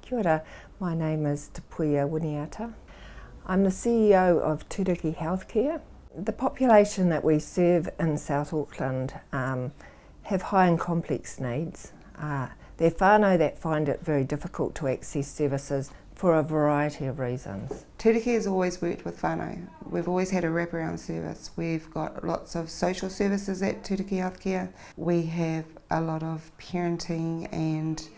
Kia ora, my name is Tupuia Winiata. I'm the CEO of Turuki Healthcare. The population that we serve in South Auckland have high and complex needs. They're whānau that find it very difficult to access services for a variety of reasons. Turuki has always worked with whānau. We've always had a wraparound service. We've got lots of social services at Turuki Healthcare. We have a lot of parenting and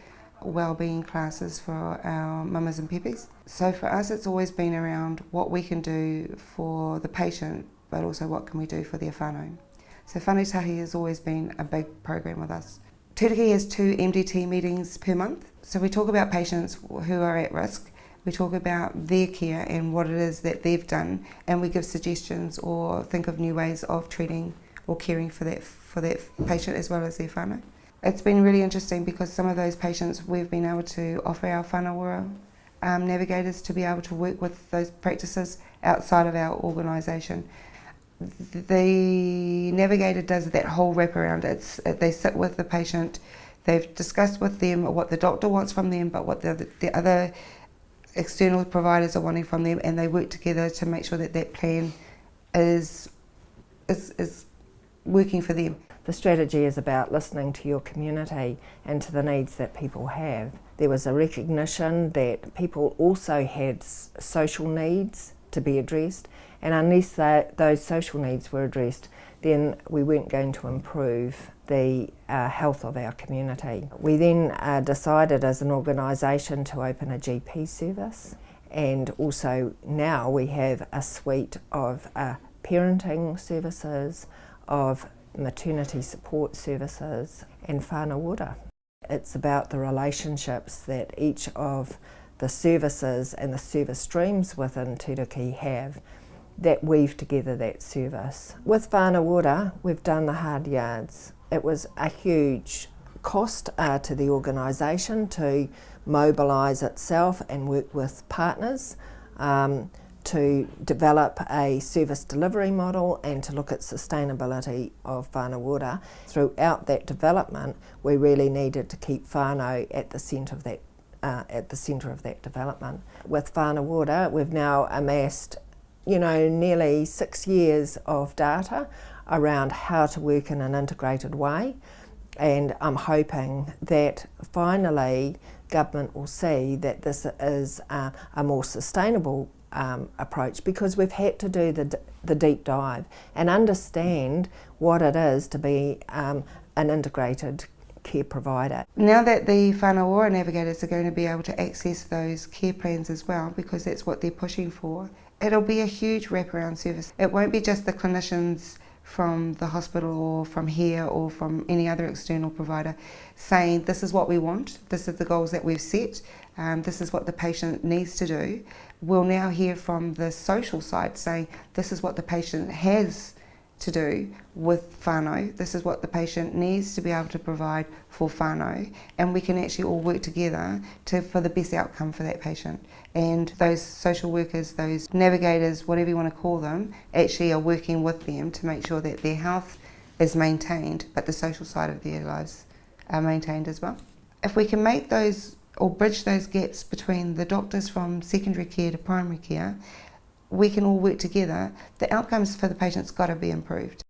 wellbeing classes for our mamas and pepes. So for us it's always been around what we can do for the patient, but also what can we do for their whānau. So whānau has always been a big program with us. Turuki has 2 MDT meetings per month. So we talk about patients who are at risk, we talk about their care and what it is that they've done, and we give suggestions or think of new ways of treating or caring for that patient as well as their whānau. It's been really interesting because some of those patients we've been able to offer our whānau navigators to be able to work with those practices outside of our organisation. The navigator does that whole wraparound. They sit with the patient, they've discussed with them what the doctor wants from them, but what the other external providers are wanting from them, and they work together to make sure that that plan is working for them. The strategy is about listening to your community and to the needs that people have. There was a recognition that people also had social needs to be addressed, and unless those social needs were addressed, then we weren't going to improve the health of our community. We then decided as an organisation to open a GP service, and also now we have a suite of parenting services, of maternity support services and whānau ora. It's about the relationships that each of the services and the service streams within Turuki have that weave together that service. With whānau ora, we've done the hard yards. It was a huge cost to the organisation to mobilise itself and work with partners to develop a service delivery model and to look at sustainability of whānau ora. Throughout that development, we really needed to keep whānau at the centre of that development. With whānau ora, we've now amassed nearly 6 years of data around how to work in an integrated way, and I'm hoping that finally government will see that this is a more sustainable approach, because we've had to do the deep dive and understand what it is to be an integrated care provider. Now that the whānau ora navigators are going to be able to access those care plans as well, because that's what they're pushing for, it'll be a huge wraparound service. It won't be just the clinicians from the hospital or from here or from any other external provider saying this is what we want, this is the goals that we've set, this is what the patient needs to do. We'll now hear from the social side saying this is what the patient has to do with whānau, this is what the patient needs to be able to provide for whānau, and we can actually all work together for the best outcome for that patient. And those social workers, those navigators, whatever you want to call them, actually are working with them to make sure that their health is maintained, but the social side of their lives are maintained as well. If we can make those or bridge those gaps between the doctors from secondary care to primary care, we can all work together. The outcomes for the patient's got to be improved.